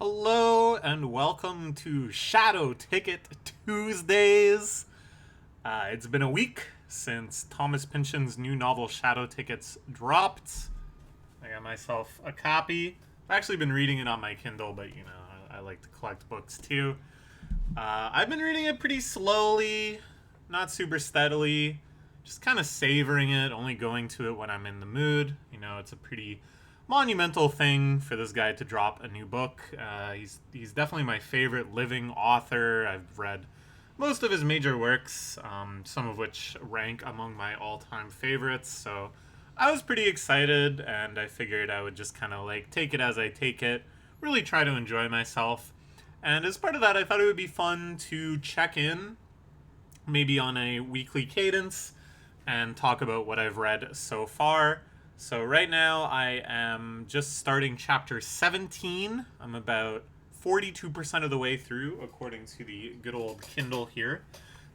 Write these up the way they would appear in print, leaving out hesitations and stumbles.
Hello and welcome to Shadow Ticket Tuesdays. It's been a week since Thomas Pynchon's new novel Shadow Tickets dropped. I got myself a copy. I've actually been reading it on my Kindle, but I like to collect books too. I've been reading it pretty slowly, not super steadily, just kind of savoring it, only going to it when I'm in the mood. It's a pretty monumental thing for this guy to drop a new book. He's definitely my favorite living author. I've read most of his major works, some of which rank among my all-time favorites. So I was pretty excited, and I figured I would just kind of take it as I take it, really try to enjoy myself. And as part of that, I thought it would be fun to check in, maybe on a weekly cadence, and talk about what I've read so far. So right now I am just starting chapter 17. I'm about 42% of the way through, according to the good old Kindle here.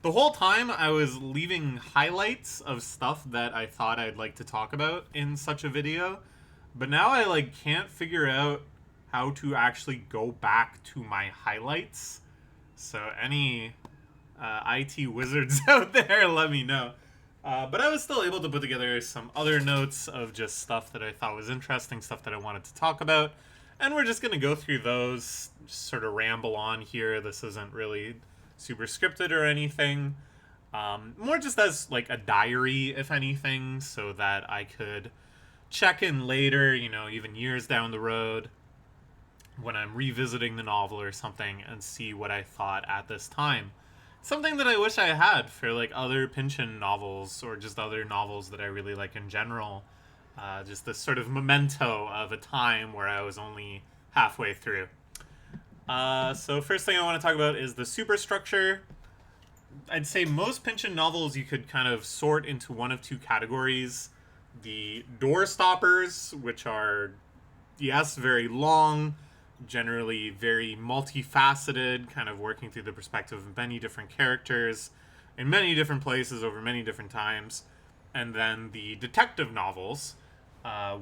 The whole time I was leaving highlights of stuff that I thought I'd like to talk about in such a video, but now I can't figure out how to actually go back to my highlights. So any IT wizards out there, let me know. But I was still able to put together some other notes of just stuff that I thought was interesting, stuff that I wanted to talk about. And we're just going to go through those, just sort of ramble on here. This isn't really super scripted or anything. More just as a diary, if anything, so that I could check in later, even years down the road, when I'm revisiting the novel or something, and see what I thought at this time. Something that I wish I had for other Pynchon novels or just other novels that I really like in general. Just this sort of memento of a time where I was only halfway through. So first thing I want to talk about is the superstructure. I'd say most Pynchon novels you could kind of sort into one of two categories. The door stoppers, which are, yes, very long, generally very multifaceted, kind of working through the perspective of many different characters in many different places over many different times. And then the detective novels,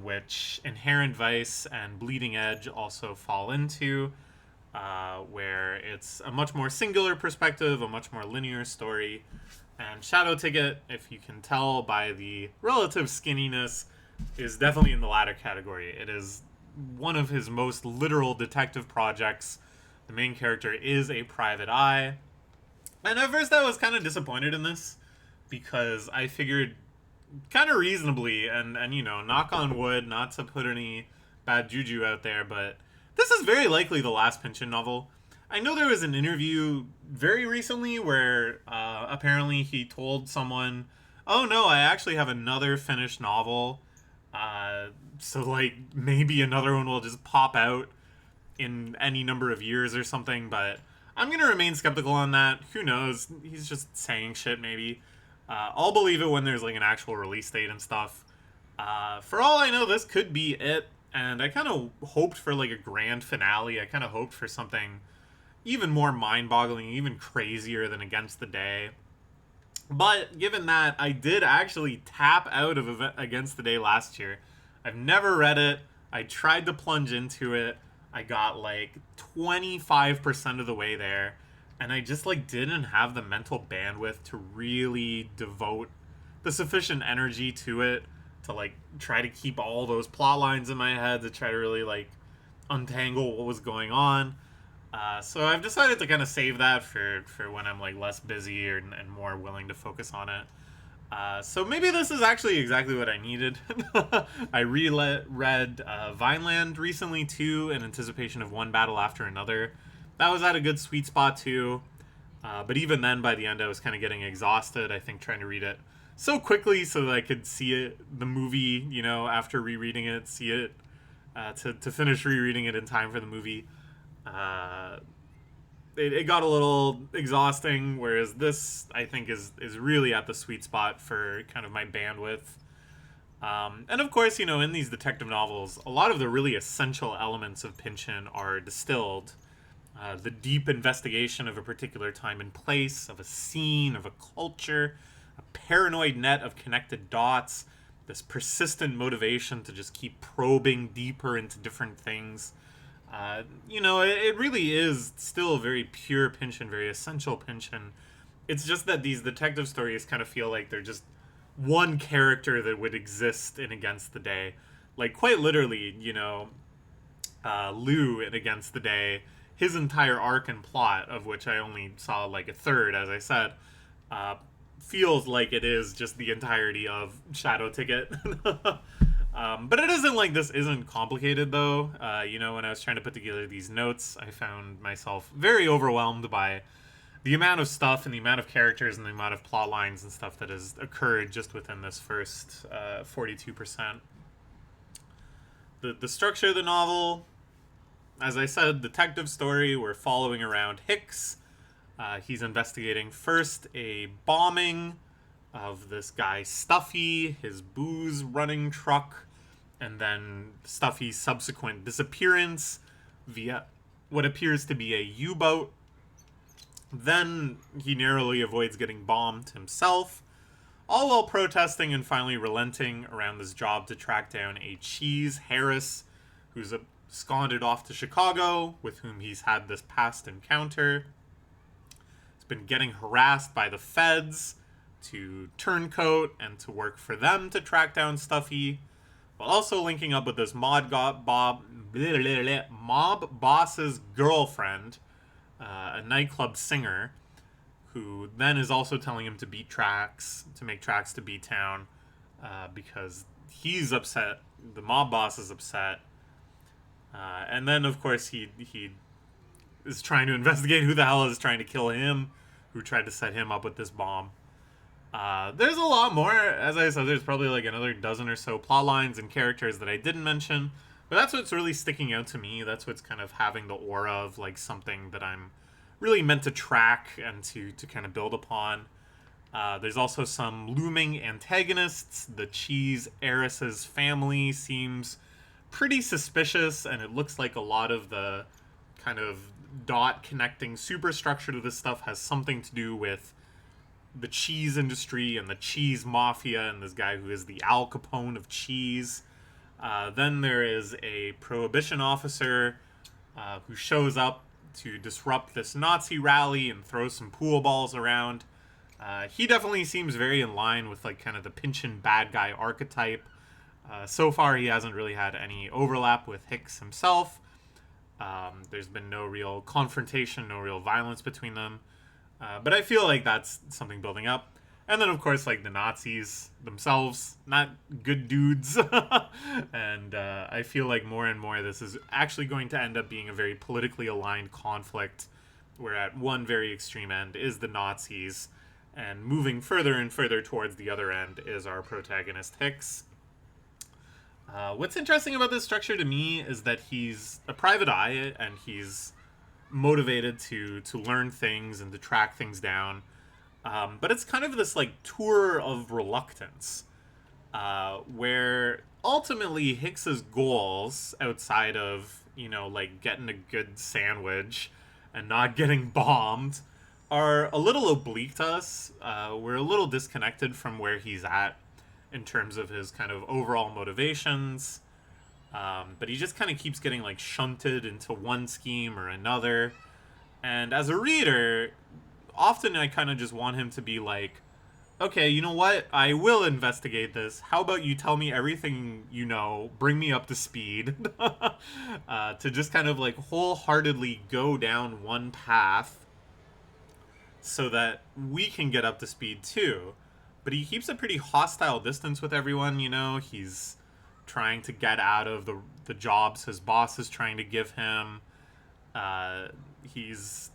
which Inherent Vice and Bleeding Edge also fall into, where it's a much more singular perspective, a much more linear story. And Shadow Ticket, if you can tell by the relative skinniness, is definitely in the latter category. It is one of his most literal detective projects. The main character is a private eye. And at first I was kind of disappointed in this, because I figured kind of reasonably, and knock on wood, not to put any bad juju out there, but this is very likely the last Pynchon novel. I know there was an interview very recently where apparently he told someone, oh no, I actually have another finished novel. So maybe another one will just pop out in any number of years or something, but I'm gonna remain skeptical on that. Who knows? He's just saying shit, maybe. I'll believe it when there's an actual release date and stuff. For all I know, this could be it, and I kind of hoped for a grand finale. I kind of hoped for something even more mind-boggling, even crazier than Against the Day. But given that, I did actually tap out of Against the Day last year. I've never read it. I tried to plunge into it. I got 25% of the way there. And I just didn't have the mental bandwidth to really devote the sufficient energy to it to try to keep all those plot lines in my head, to try to really untangle what was going on. So I've decided to kind of save that for when I'm less busy and more willing to focus on it. So maybe this is actually exactly what I needed. I read Vineland recently too, in anticipation of One Battle After Another. That was at a good sweet spot too. But even then, by the end, I was kind of getting exhausted, I think, trying to read it so quickly so that I could see it, the movie, after rereading it, see it, to finish rereading it in time for the movie. It got a little exhausting, whereas this, I think, is really at the sweet spot for kind of my bandwidth. And of course, in these detective novels, a lot of the really essential elements of Pynchon are distilled. The deep investigation of a particular time and place, of a scene, of a culture, a paranoid net of connected dots, this persistent motivation to just keep probing deeper into different things. It really is still very pure Pynchon, very essential Pynchon. It's just that these detective stories kind of feel like they're just one character that would exist in Against the Day. Like, quite literally, Lou in Against the Day, his entire arc and plot, of which I only saw like a third, as I said, uh, feels like it is just the entirety of Shadow Ticket. But it isn't like this isn't complicated, though. When I was trying to put together these notes, I found myself very overwhelmed by the amount of stuff and the amount of characters and the amount of plot lines and stuff that has occurred just within this first 42%. The structure of the novel, as I said, detective story. We're following around Hicks. He's investigating first a bombing of this guy Stuffy, his booze running truck, and then Stuffy's subsequent disappearance via what appears to be a U-boat. Then he narrowly avoids getting bombed himself, all while protesting and finally relenting around this job to track down a Cheese Harris, who's absconded off to Chicago, with whom he's had this past encounter. He's been getting harassed by the feds to turncoat and to work for them to track down Stuffy, while also linking up with this mob boss's girlfriend, a nightclub singer, who then is also telling him to make tracks to B-Town, because he's upset, the mob boss is upset, and then of course he is trying to investigate who the hell is trying to kill him, who tried to set him up with this bomb. There's a lot more. As I said, there's probably like another dozen or so plot lines and characters that I didn't mention. But that's what's really sticking out to me. That's what's kind of having the aura of like something that I'm really meant to track and to kind of build upon. There's also some looming antagonists. The Cheese Heiress's family seems pretty suspicious, and it looks like a lot of the kind of dot connecting superstructure to this stuff has something to do with the cheese industry and the cheese mafia and this guy who is the Al Capone of cheese. Then there is a prohibition officer who shows up to disrupt this Nazi rally and throw some pool balls around. He definitely seems very in line with like kind of the Pynchon bad guy archetype. So far, he hasn't really had any overlap with Hicks himself. There's been no real confrontation, no real violence between them. But I feel like that's something building up. And then, of course, like the Nazis themselves, not good dudes. And I feel like more and more this is actually going to end up being a very politically aligned conflict, where at one very extreme end is the Nazis, and moving further and further towards the other end is our protagonist Hicks. What's interesting about this structure to me is that he's a private eye, and he's motivated to learn things and to track things down, but it's kind of this like tour of reluctance, where ultimately Hicks's goals, outside of like getting a good sandwich and not getting bombed, are a little oblique to us. We're a little disconnected from where he's at in terms of his kind of overall motivations. But he just kind of keeps getting like shunted into one scheme or another. And as a reader, often I kind of just want him to be like, okay, you know what? I will investigate this. How about you tell me everything you know, bring me up to speed, to just kind of like wholeheartedly go down one path so that we can get up to speed too. But he keeps a pretty hostile distance with everyone, he's trying to get out of the jobs his boss is trying to give him. He's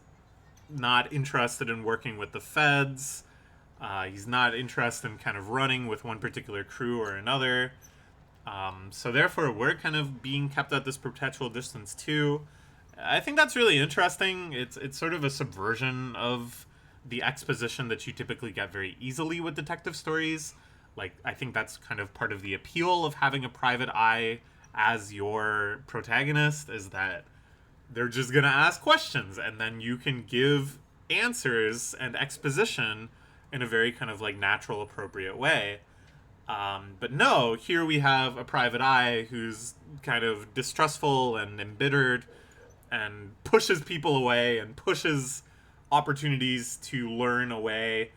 not interested in working with the feds. He's not interested in kind of running with one particular crew or another. So therefore, we're kind of being kept at this perpetual distance too. I think that's really interesting. It's sort of a subversion of the exposition that you typically get very easily with detective stories. Like, I think that's kind of part of the appeal of having a private eye as your protagonist, is that they're just going to ask questions and then you can give answers and exposition in a very kind of like natural, appropriate way. But no, here we have a private eye who's kind of distrustful and embittered and pushes people away and pushes opportunities to learn away,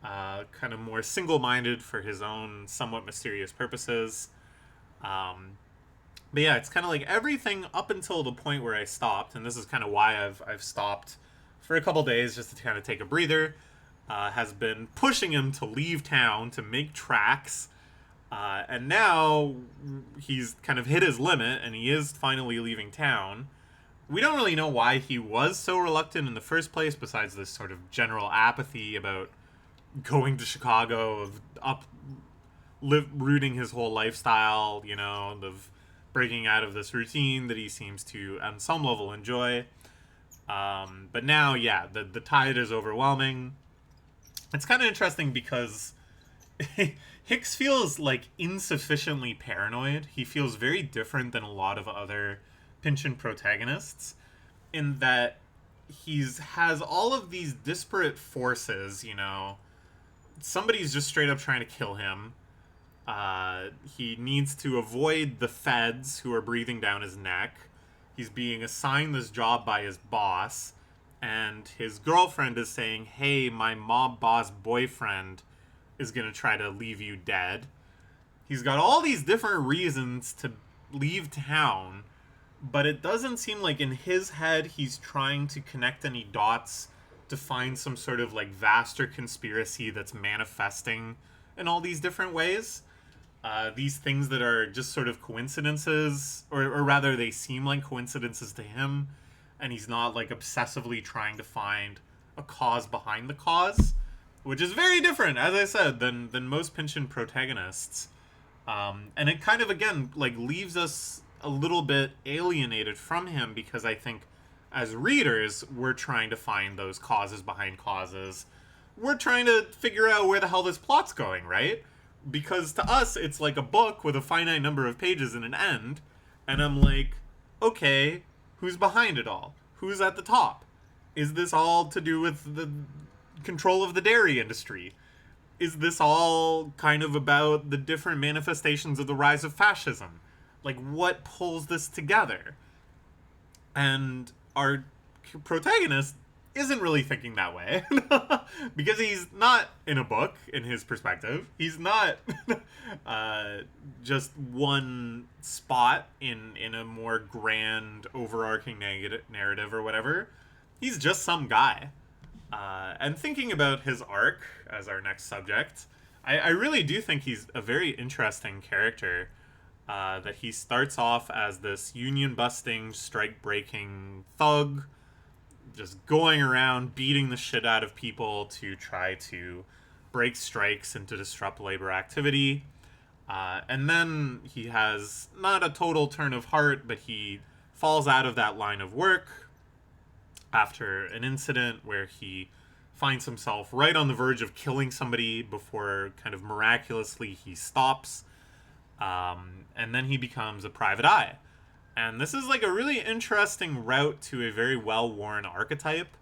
kind of more single-minded for his own somewhat mysterious purposes. But yeah, it's kind of like everything up until the point where I stopped, and this is kind of why I've stopped for a couple days just to kind of take a breather. Has been pushing him to leave town to make tracks, and now he's kind of hit his limit, and he is finally leaving town. We don't really know why he was so reluctant in the first place, besides this sort of general apathy about going to Chicago, of rooting his whole lifestyle, of breaking out of this routine that he seems to, on some level, enjoy. But now, yeah, the tide is overwhelming. It's kind of interesting because Hicks feels like insufficiently paranoid. He feels very different than a lot of other Pynchon protagonists in that has all of these disparate forces. Somebody's just straight up trying to kill him. He needs to avoid the feds who are breathing down his neck. He's being assigned this job by his boss, and his girlfriend is saying, hey, my mob boss boyfriend is going to try to leave you dead. He's got all these different reasons to leave town, but it doesn't seem like in his head he's trying to connect any dots to find some sort of like vaster conspiracy that's manifesting in all these different ways. These things that are just sort of coincidences, or rather they seem like coincidences to him, and he's not like obsessively trying to find a cause behind the cause, which is very different, as I said, than most Pynchon protagonists. And it kind of, again, like leaves us a little bit alienated from him, because I think as readers, we're trying to find those causes behind causes. We're trying to figure out where the hell this plot's going, right? Because to us, it's like a book with a finite number of pages and an end. And I'm like, okay, who's behind it all? Who's at the top? Is this all to do with the control of the dairy industry? Is this all kind of about the different manifestations of the rise of fascism? Like, what pulls this together? And our protagonist isn't really thinking that way because he's not in a book in his perspective. He's not just one spot in a more grand overarching narrative or whatever. He's just some guy. And thinking about his arc as our next subject, I really do think he's a very interesting character. That he starts off as this union-busting, strike-breaking thug, just going around beating the shit out of people to try to break strikes and to disrupt labor activity. And then he has not a total turn of heart, but he falls out of that line of work after an incident where he finds himself right on the verge of killing somebody before kind of miraculously he stops. And then he becomes a private eye. And this is like a really interesting route to a very well-worn archetype.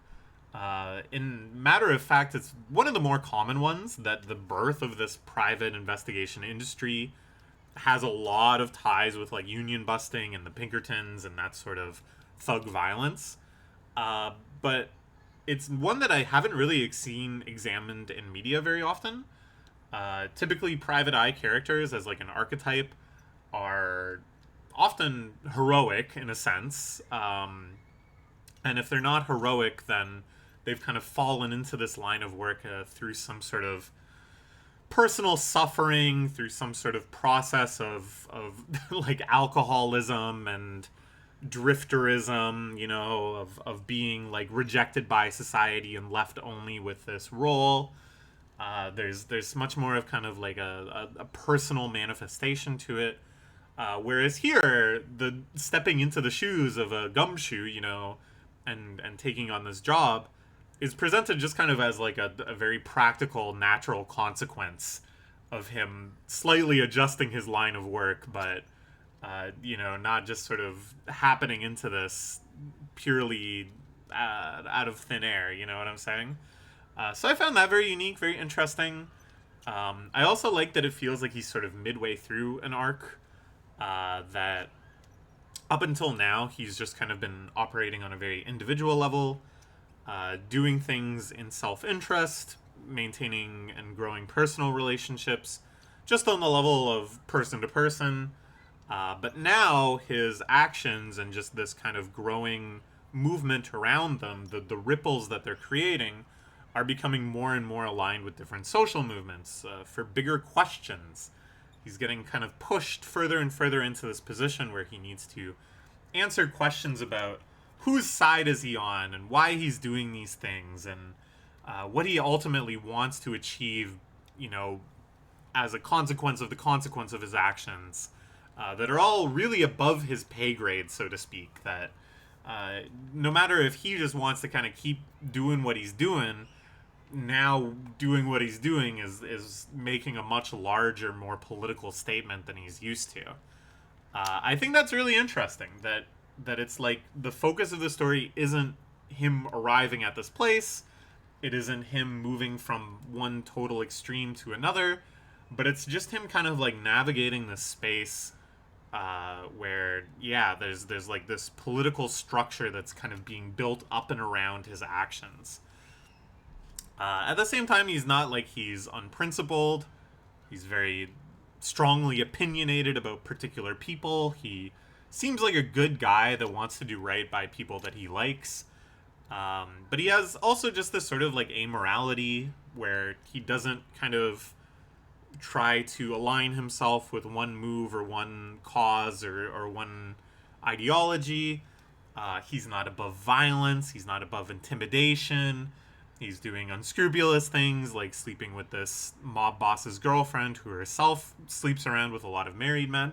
In matter of fact, it's one of the more common ones, that the birth of this private investigation industry has a lot of ties with like union busting and the Pinkertons and that sort of thug violence. But it's one that I haven't really seen examined in media very often. Typically, private eye characters as like an archetype are often heroic in a sense, and if they're not heroic, then they've kind of fallen into this line of work through some sort of personal suffering, through some sort of process of like alcoholism and drifterism, of being like rejected by society and left only with this role. There's much more of kind of like a personal manifestation to it. Whereas here, the stepping into the shoes of a gumshoe, and taking on this job is presented just kind of as like a very practical, natural consequence of him slightly adjusting his line of work, but, not just sort of happening into this purely out of thin air, you know what I'm saying? So I found that very unique, very interesting. I also like that it feels like he's sort of midway through an arc, that Up until now, he's just kind of been operating on a very individual level, doing things in self interest, maintaining and growing personal relationships, just on the level of person to person. But now his actions and just this kind of growing movement around them, the ripples that they're creating, are becoming more and more aligned with different social movements for bigger questions. He's getting kind of pushed further and further into this position where he needs to answer questions about whose side is he on and why he's doing these things and what he ultimately wants to achieve, you know, as a consequence of his actions that are all really above his pay grade, so to speak. That no matter if he just wants to kind of keep doing what he's doing, now doing what he's doing is making a much larger, more political statement than he's used to. I think that's really interesting. That it's like the focus of the story isn't him arriving at this place. It isn't him moving from one total extreme to another, but it's just him kind of like navigating this space where there's like this political structure that's kind of being built up and around his actions. At the same time, he's not like he's unprincipled. He's very strongly opinionated about particular people. He seems like a good guy that wants to do right by people that he likes. But he has also just this sort of like amorality where he doesn't kind of try to align himself with one move or one cause or one ideology. He's not above violence. He's not above intimidation. He's doing unscrupulous things like sleeping with this mob boss's girlfriend, who herself sleeps around with a lot of married men.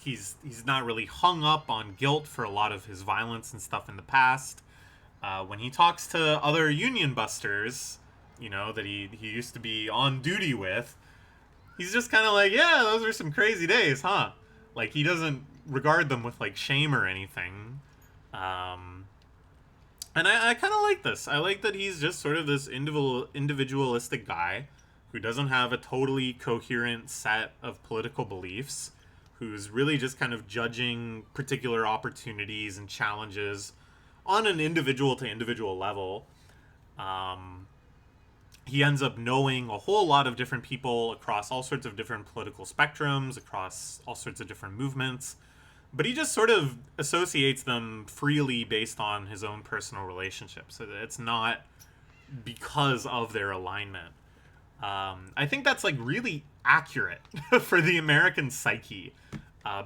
He's not really hung up on guilt for a lot of his violence and stuff in the past. When he talks to other union busters, you know, that he used to be on duty with, he's just kind of like, yeah, those are some crazy days, huh? Like, he doesn't regard them with like shame or anything. And I kind of like this. I like that he's just sort of this individualistic guy who doesn't have a totally coherent set of political beliefs, who's really just kind of judging particular opportunities and challenges on an individual to individual level. He ends up knowing a whole lot of different people across all sorts of different political spectrums, across all sorts of different movements, but he just sort of associates them freely based on his own personal relationships. So it's not because of their alignment. I think that's like really accurate for the American psyche,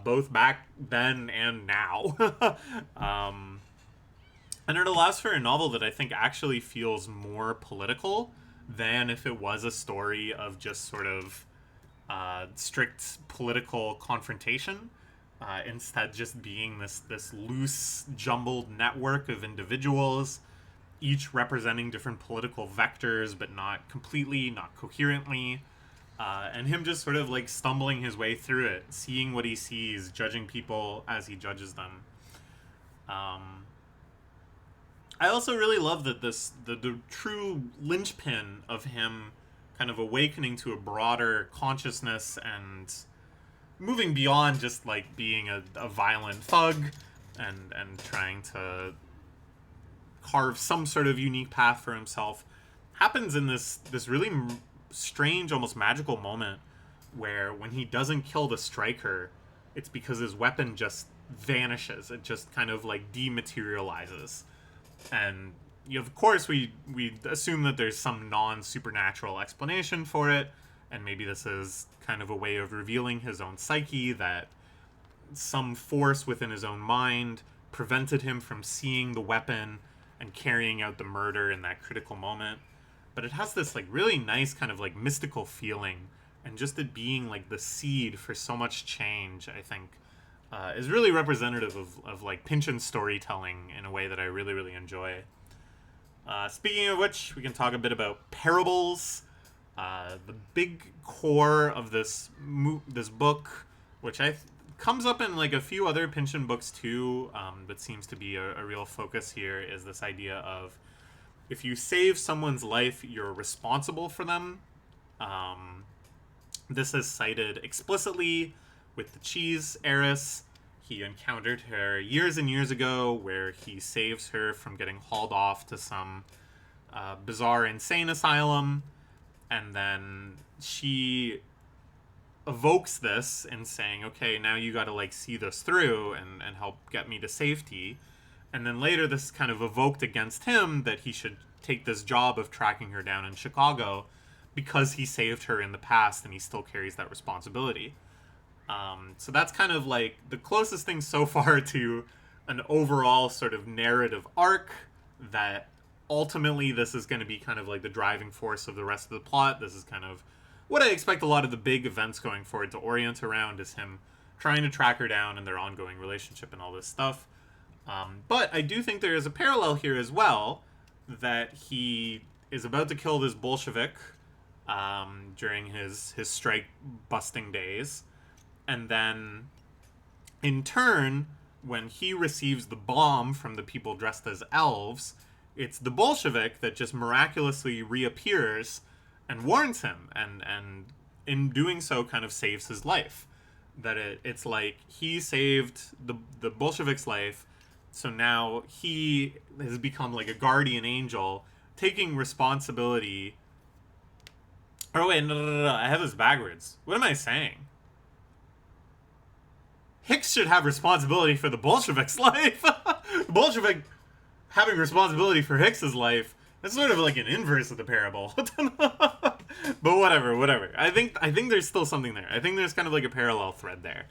both back then and now. And it allows for a novel that I think actually feels more political than if it was a story of just sort of strict political confrontation. Instead, just being this loose, jumbled network of individuals, each representing different political vectors, but not completely, not coherently. And him just sort of like stumbling his way through it, seeing what he sees, judging people as he judges them. I also really love that the true linchpin of him kind of awakening to a broader consciousness and moving beyond just like being a violent thug and trying to carve some sort of unique path for himself happens in this really strange, almost magical moment where when he doesn't kill the striker, it's because his weapon just vanishes. It just kind of like dematerializes. And of course we assume that there's some non-supernatural explanation for it, and maybe this is kind of a way of revealing his own psyche, that some force within his own mind prevented him from seeing the weapon and carrying out the murder in that critical moment. But it has this like really nice kind of like mystical feeling, and just it being like the seed for so much change, I think is really representative of like Pynchon storytelling in a way that I really, really enjoy. Speaking of which, we can talk a bit about parables. The big core of this book, which comes up in like a few other Pynchon books too, but seems to be a real focus here, is this idea of if you save someone's life, you're responsible for them. This is cited explicitly with the cheese heiress. He encountered her years and years ago, where he saves her from getting hauled off to some bizarre insane asylum, and then she evokes this in saying, okay, now you got to like see this through and help get me to safety. And then later this is kind of evoked against him, that he should take this job of tracking her down in Chicago because he saved her in the past and he still carries that responsibility. So that's kind of like the closest thing so far to an overall sort of narrative arc, that ultimately this is going to be kind of like the driving force of the rest of the plot. This is kind of what I expect a lot of the big events going forward to orient around, is him trying to track her down and their ongoing relationship and all this stuff. But I do think there is a parallel here as well, that he is about to kill this Bolshevik during his strike busting days. And then, in turn, when he receives the bomb from the people dressed as elves, it's the Bolshevik that just miraculously reappears and warns him, and in doing so kind of saves his life. That it's like he saved the Bolshevik's life, so now he has become like a guardian angel, taking responsibility. Oh wait, no, I have this backwards. What am I saying? Hicks should have responsibility for the Bolshevik's life. The Bolshevik having responsibility for Hicks's life. That's sort of like an inverse of the parable. But whatever. I think there's still something there. I think there's kind of like a parallel thread there,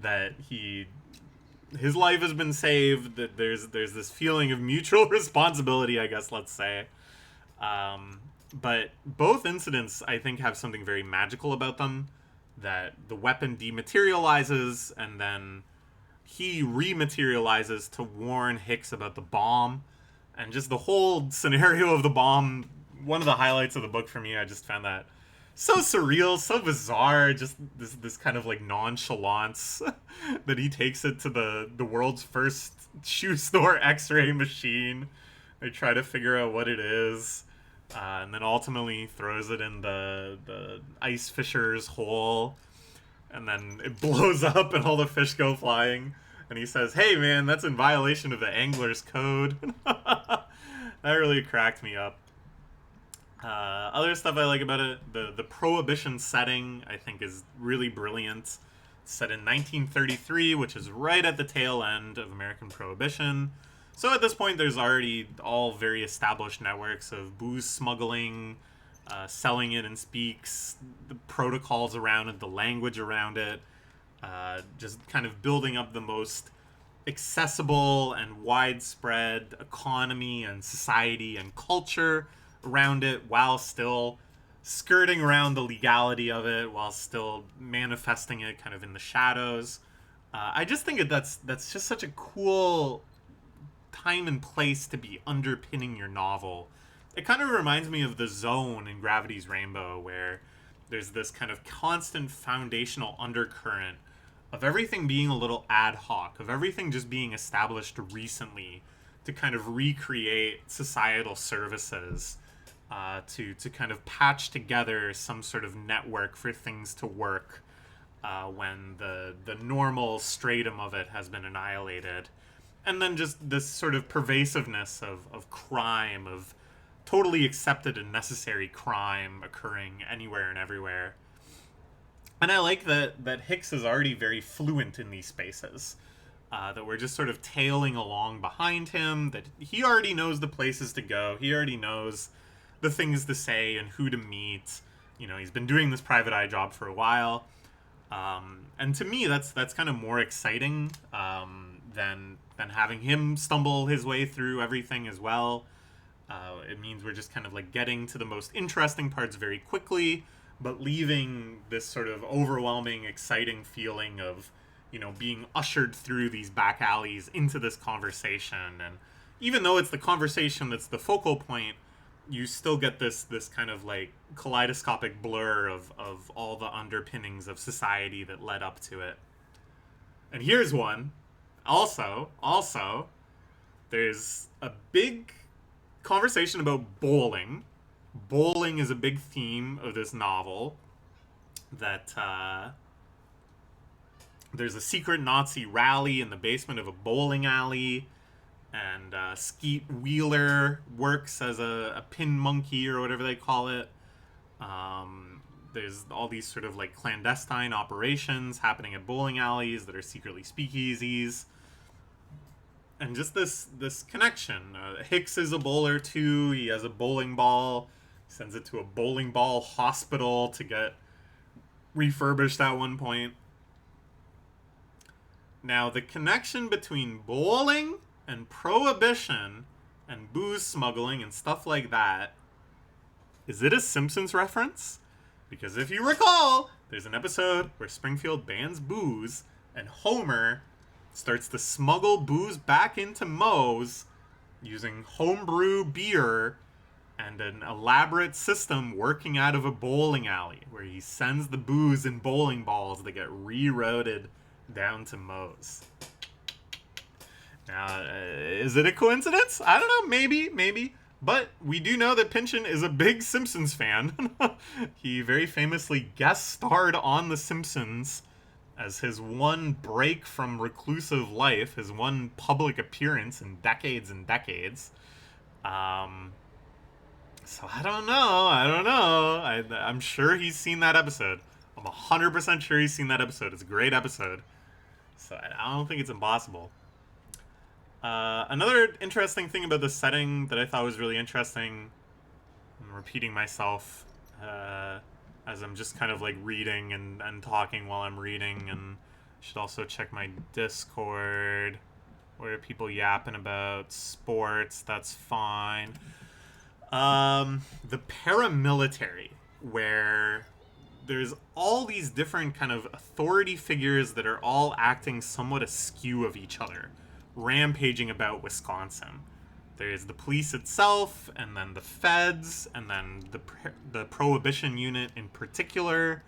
that his life has been saved. That there's this feeling of mutual responsibility, I guess, let's say. But both incidents, I think, have something very magical about them. That the weapon dematerializes, and then he rematerializes to warn Hicks about the bomb. And just the whole scenario of the bomb, one of the highlights of the book for me. I just found that so surreal, so bizarre. Just this kind of like nonchalance that he takes it to the world's first shoe store X-ray machine. They try to figure out what it is. And then ultimately throws it in the ice fisher's hole, and then it blows up and all the fish go flying, and he says, hey man, that's in violation of the angler's code. That really cracked me up. Other stuff I like about it, the Prohibition setting, I think, is really brilliant. It's set in 1933, which is right at the tail end of American Prohibition. So at this point, there's already all very established networks of booze smuggling, selling it in speaks, the protocols around it, the language around it, just kind of building up the most accessible and widespread economy and society and culture around it, while still skirting around the legality of it, while still manifesting it kind of in the shadows. I just think that's just such a cool time and place to be underpinning your novel. It kind of reminds me of The Zone in Gravity's Rainbow, where there's this kind of constant foundational undercurrent of everything being a little ad hoc, of everything just being established recently to kind of recreate societal services, to kind of patch together some sort of network for things to work when the normal stratum of it has been annihilated. And then just this sort of pervasiveness of crime, of totally accepted and necessary crime occurring anywhere and everywhere. And I like that Hicks is already very fluent in these spaces. That we're just sort of tailing along behind him, that he already knows the places to go. He already knows the things to say and who to meet. You know, he's been doing this private eye job for a while. And to me, that's kind of more exciting than having him stumble his way through everything as well. It means we're just kind of like getting to the most interesting parts very quickly, but leaving this sort of overwhelming, exciting feeling of, you know, being ushered through these back alleys into this conversation. And even though it's the conversation that's the focal point, you still get this kind of like kaleidoscopic blur of all the underpinnings of society that led up to it. And here's one. Also, there's a big conversation about bowling. Bowling is a big theme of this novel that There's a secret Nazi rally in the basement of a bowling alley, and Skeet Wheeler works as a pin monkey or whatever they call it. There's all these sort of like clandestine operations happening at bowling alleys that are secretly speakeasies, and just this connection. Hicks is a bowler too. He has a bowling ball. He sends it to a bowling ball hospital to get refurbished at one point. Now, the connection between bowling and prohibition and booze smuggling and stuff like that, is it a Simpsons reference? Because if you recall, there's an episode where Springfield bans booze and Homer starts to smuggle booze back into Moe's using homebrew beer and an elaborate system working out of a bowling alley where he sends the booze in bowling balls that get rerouted down to Moe's. Now, is it a coincidence? I don't know, maybe. But we do know that Pynchon is a big Simpsons fan. He very famously guest starred on The Simpsons as his one break from reclusive life, his one public appearance in decades and decades. So I don't know. I'm sure he's seen that episode. I'm 100% sure he's seen that episode. It's a great episode. So I don't think it's impossible. Another interesting thing about the setting that I thought was really interesting, I'm repeating myself as I'm just kind of like reading and talking while I'm reading, and should also check my Discord where people yapping about sports. That's fine. The paramilitary, where there's all these different kind of authority figures that are all acting somewhat askew of each other, rampaging about Wisconsin. There's the police itself, and then the feds, and then the prohibition unit in particular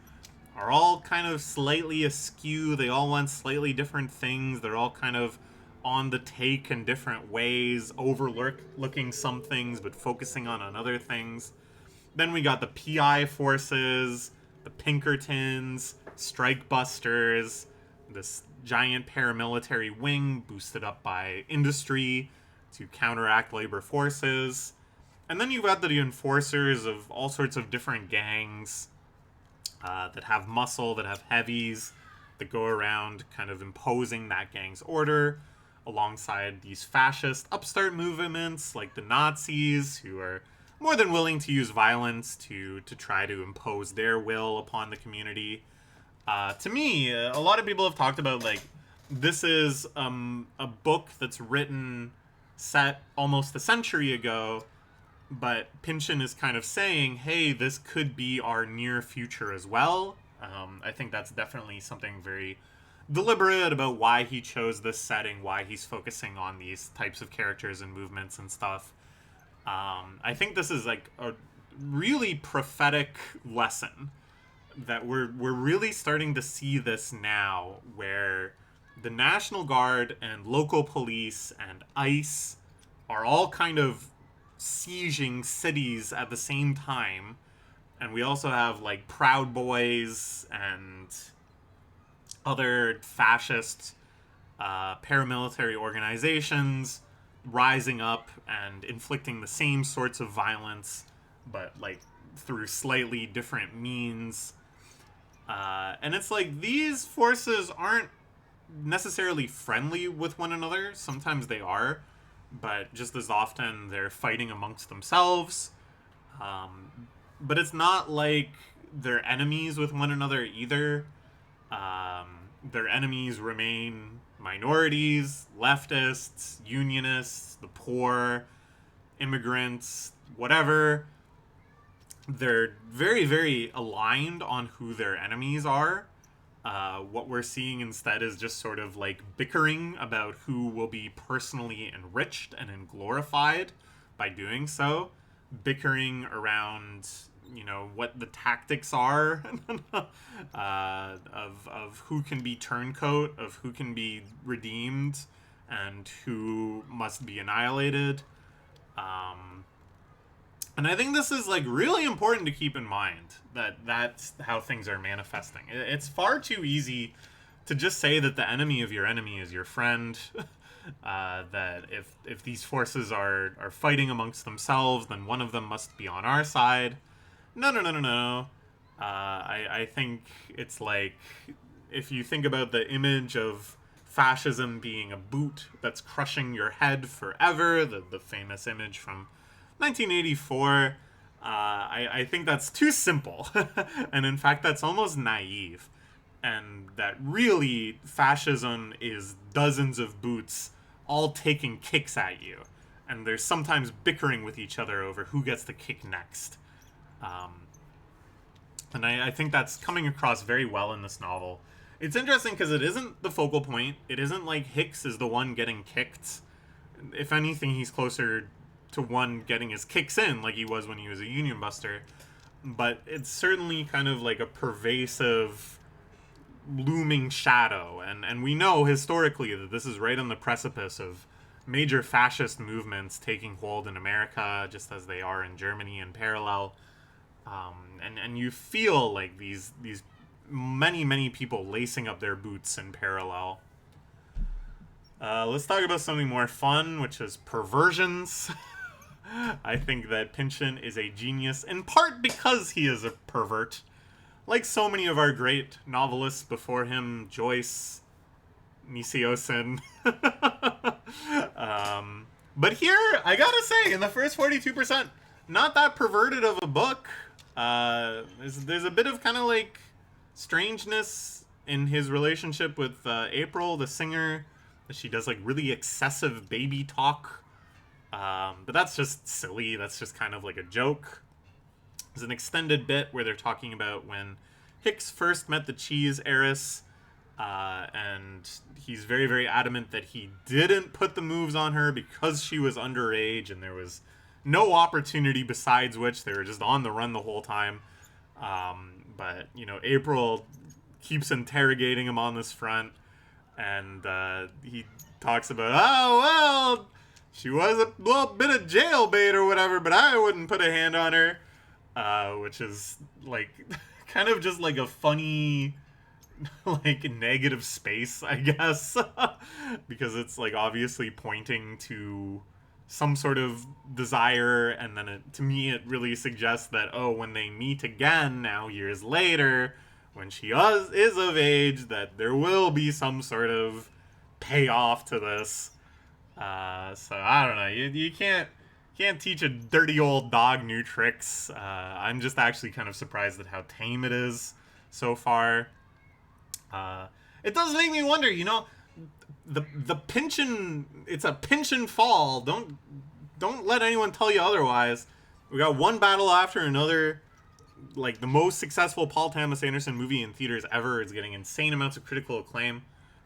are all kind of slightly askew. They all want slightly different things. They're all kind of on the take in different ways, overlooking some things but focusing on other things. Then we got the PI forces, the Pinkertons, Strike Busters, this giant paramilitary wing boosted up by industry to counteract labor forces. And then you've got the enforcers of all sorts of different gangs that have muscle, that have heavies, that go around kind of imposing that gang's order, alongside these fascist upstart movements like the Nazis, who are more than willing to use violence to try to impose their will upon the community. To me, a lot of people have talked about, like, this is a book that's written set almost a century ago, but Pynchon is kind of saying, hey, this could be our near future as well. I think that's definitely something very deliberate about why he chose this setting, why he's focusing on these types of characters and movements and stuff. I think this is like a really prophetic lesson that we're really starting to see this now, where the National Guard and local police and ICE are all kind of sieging cities at the same time. And we also have like Proud Boys and other fascist paramilitary organizations rising up and inflicting the same sorts of violence, but like through slightly different means. And it's like these forces aren't necessarily friendly with one another. Sometimes they are, but just as often they're fighting amongst themselves. But it's not like they're enemies with one another either. Their enemies remain minorities, leftists, unionists, the poor, immigrants, whatever. They're very, very aligned on who their enemies are. What we're seeing instead is just sort of like bickering about who will be personally enriched and glorified by doing so. Bickering around, you know, what the tactics are of who can be turncoat, of who can be redeemed, and who must be annihilated. And I think this is like really important to keep in mind, that that's how things are manifesting. It's far too easy to just say that the enemy of your enemy is your friend. That if these forces are fighting amongst themselves, then one of them must be on our side. No, no, no, no, no. I think it's like, if you think about the image of fascism being a boot that's crushing your head forever, the famous image from 1984, I think that's too simple. And in fact, that's almost naive. And that really, fascism is dozens of boots all taking kicks at you. And they're sometimes bickering with each other over who gets the kick next. And I think that's coming across very well in this novel. It's interesting because it isn't the focal point. It isn't like Hicks is the one getting kicked. If anything, he's closer to one getting his kicks in, like he was when he was a Union Buster. But it's certainly kind of like a pervasive, looming shadow. And we know historically that this is right on the precipice of major fascist movements taking hold in America, just as they are in Germany in parallel. And you feel like these many people lacing up their boots in parallel. Let's talk about something more fun, which is perversions. I think that Pynchon is a genius, in part because he is a pervert. Like so many of our great novelists before him, Joyce, Nishio-sen. But here, I gotta say, in the first 42%, not that perverted of a book. There's a bit of kind of like strangeness in his relationship with April, the singer. She does like really excessive baby talk. But that's just silly. That's just kind of like a joke. There's an extended bit where they're talking about when Hicks first met the cheese heiress. And he's very, very adamant that he didn't put the moves on her because she was underage and there was no opportunity besides which they were just on the run the whole time. But, you know, April keeps interrogating him on this front, and he talks about, oh, well, she was a little bit of jailbait or whatever, but I wouldn't put a hand on her, which is, like, kind of just like a funny, like, negative space, I guess, because it's, like, obviously pointing to some sort of desire, and then to me it really suggests that, oh, when they meet again now years later, when she is of age, that there will be some sort of payoff to this. So I don't know, you can't teach a dirty old dog new tricks. I'm just actually kind of surprised at how tame it is so far. It does make me wonder, you know, the Pynchon, it's a Pynchon fall. Don't let anyone tell you otherwise. We got one battle after another. Like, the most successful Paul Thomas Anderson movie in theaters ever. It's getting insane amounts of critical acclaim.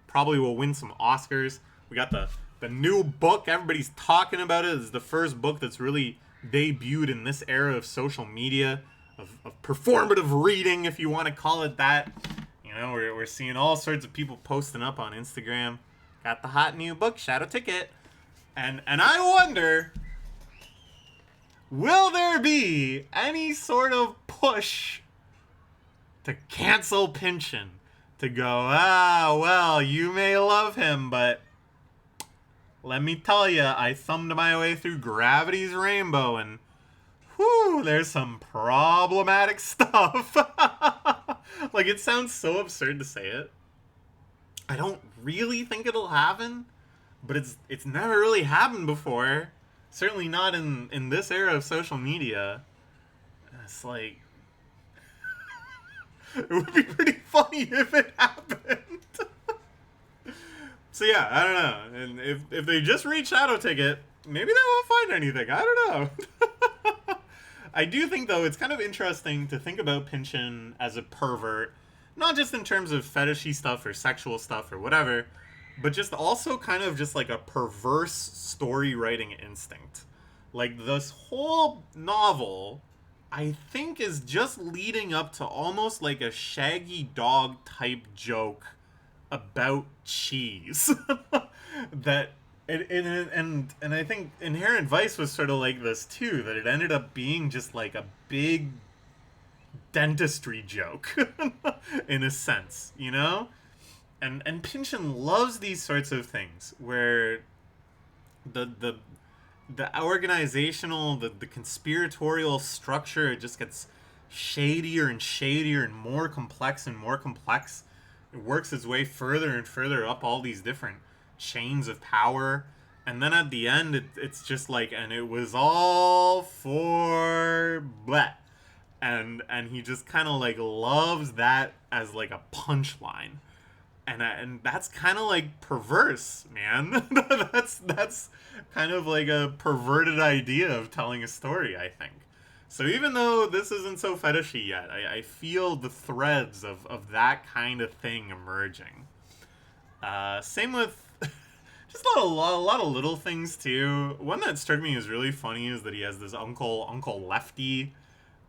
Probably will win some Oscars. We got the new book. Everybody's talking about it. It's the first book that's really debuted in this era of social media, of performative reading, if you want to call it that. You know, we're seeing all sorts of people posting up on Instagram. Got the hot new book, Shadow Ticket. And I wonder, will there be any sort of push to cancel Pynchon? To go, well, you may love him, but let me tell you, I thumbed my way through Gravity's Rainbow, and whew, there's some problematic stuff. Like, it sounds so absurd to say it. I don't really think it'll happen, but it's never really happened before. Certainly not in this era of social media. It's like, it would be pretty funny if it happened. So yeah, I don't know. And if they just read Shadow Ticket, maybe they won't find anything. I don't know. I do think, though, it's kind of interesting to think about Pynchon as a pervert, not just in terms of fetishy stuff or sexual stuff or whatever, but just also kind of just like a perverse story writing instinct. Like, this whole novel, I think, is just leading up to almost like a Shaggy Dog type joke about cheese. That and I think Inherent Vice was sort of like this too, that it ended up being just like a big dentistry joke in a sense, you know? And Pynchon loves these sorts of things where the the organizational, the conspiratorial structure, it just gets shadier and shadier and more complex and more complex. It works its way further and further up all these different chains of power. And then at the end, it's just like, and it was all for bleh. And he just kind of like loves that as like a punchline, and that's kind of like perverse, man. That's kind of like a perverted idea of telling a story, I think. So even though this isn't so fetishy yet, I feel the threads of that kind of thing emerging. Same with just a lot of little things too. One that struck me as really funny is that he has this Uncle Lefty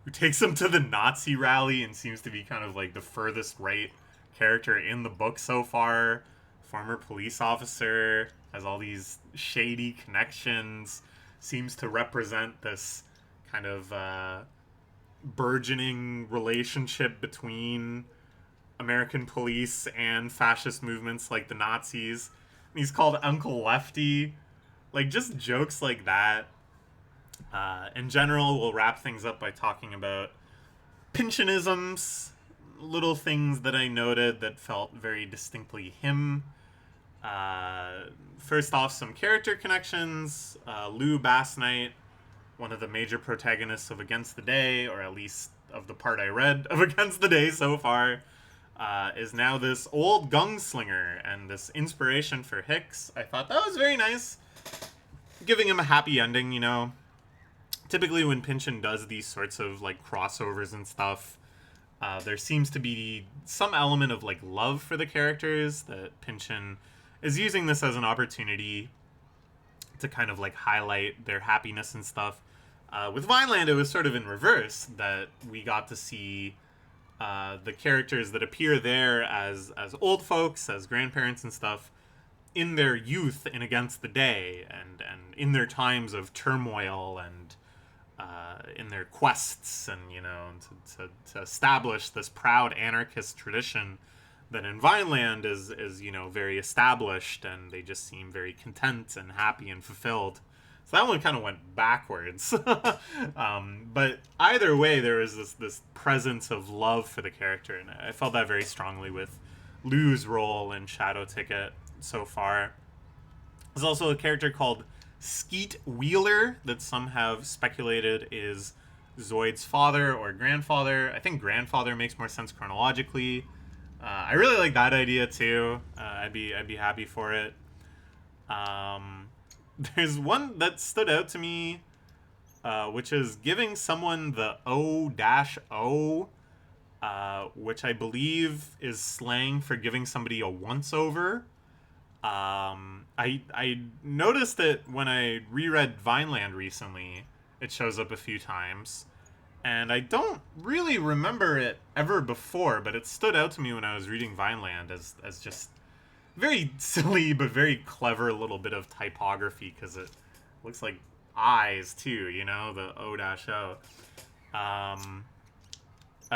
who takes him to the Nazi rally and seems to be kind of like the furthest right character in the book so far. Former police officer, has all these shady connections, seems to represent this kind of burgeoning relationship between American police and fascist movements like the Nazis. And he's called Uncle Lefty. Like, just jokes like that. In general, we'll wrap things up by talking about Pynchonisms, little things that I noted that felt very distinctly him. First off, some character connections. Lou Basnight, one of the major protagonists of Against the Day, or at least of the part I read of Against the Day so far, is now this old gunslinger and this inspiration for Hicks. I thought that was very nice, giving him a happy ending, you know. Typically when Pynchon does these sorts of like crossovers and stuff, there seems to be some element of like love for the characters, that Pynchon is using this as an opportunity to kind of like highlight their happiness and stuff. With Vineland, it was sort of in reverse, that we got to see the characters that appear there as old folks, as grandparents and stuff, in their youth and Against the Day, and in their times of turmoil, and in their quests, and you know, to establish this proud anarchist tradition that in Vineland is you know, very established, and they just seem very content and happy and fulfilled. So that one kind of went backwards. But either way, there was this presence of love for the character, and I felt that very strongly with Lou's role in Shadow Ticket so far. There's also a character called Skeet Wheeler that some have speculated is Zoid's father or grandfather. I think grandfather makes more sense chronologically. I really like that idea too. I'd be happy for it. There's one that stood out to me, which is giving someone the O-O, which I believe is slang for giving somebody a once-over. I noticed it when I reread Vineland recently. It shows up a few times. And I don't really remember it ever before, but it stood out to me when I was reading Vineland as just very silly but very clever little bit of typography, because it looks like eyes too, you know, the O-O.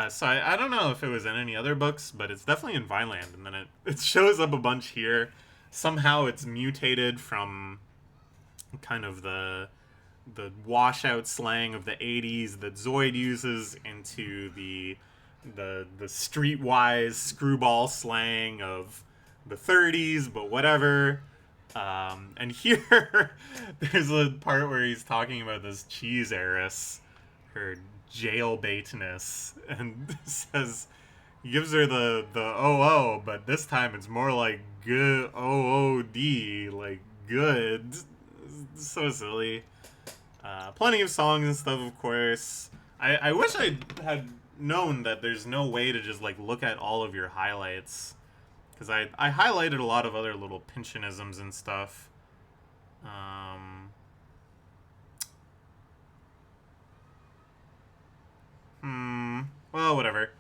So I don't know if it was in any other books, but it's definitely in Vineland, and then it shows up a bunch here. Somehow it's mutated from kind of the washout slang of the 80s that Zoid uses into the streetwise screwball slang of the 30s, but whatever. And here, there's a part where he's talking about this cheese heiress, her jailbaitness, and says, he gives her the OO, but this time it's more like good OOD, like good. It's so silly. Plenty of songs and stuff, of course. I wish I had known that there's no way to just like look at all of your highlights, because I highlighted a lot of other little Pynchonisms and stuff. Well, whatever.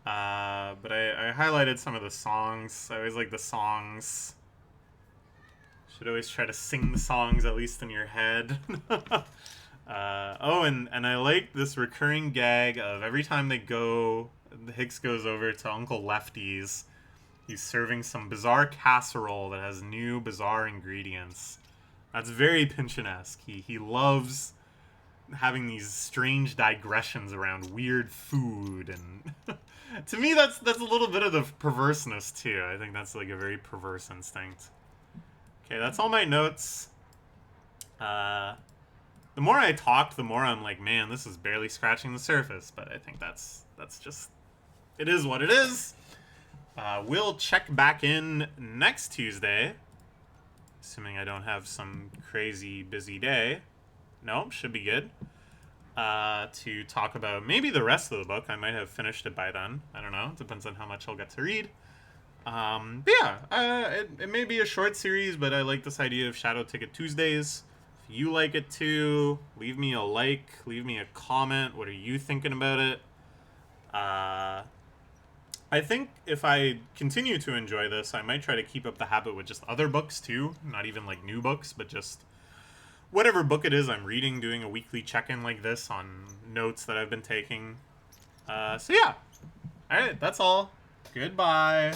But I highlighted some of the songs. I always like the songs. Should always try to sing the songs, at least in your head. And I like this recurring gag of every time Hicks goes over to Uncle Lefty's, He's serving some bizarre casserole that has new bizarre ingredients. That's very Pynchon-esque. He loves having these strange digressions around weird food, and to me that's a little bit of the perverseness too. I think that's like a very perverse instinct. Okay, that's all my notes. The more I talk, the more I'm like, man, this is barely scratching the surface. But I think that's just, it is what it is. We'll check back in next Tuesday, assuming I don't have some crazy busy day. No, should be good. To talk about maybe the rest of the book. I might have finished it by then. I don't know. Depends on how much I'll get to read. But yeah, it may be a short series, but I like this idea of Shadow Ticket Tuesdays. If you like it too, leave me a like, leave me a comment. What are you thinking about it? I think if I continue to enjoy this, I might try to keep up the habit with just other books too. Not even like new books, but just whatever book it is I'm reading, doing a weekly check-in like this on notes that I've been taking. So yeah. Alright, that's all. Goodbye.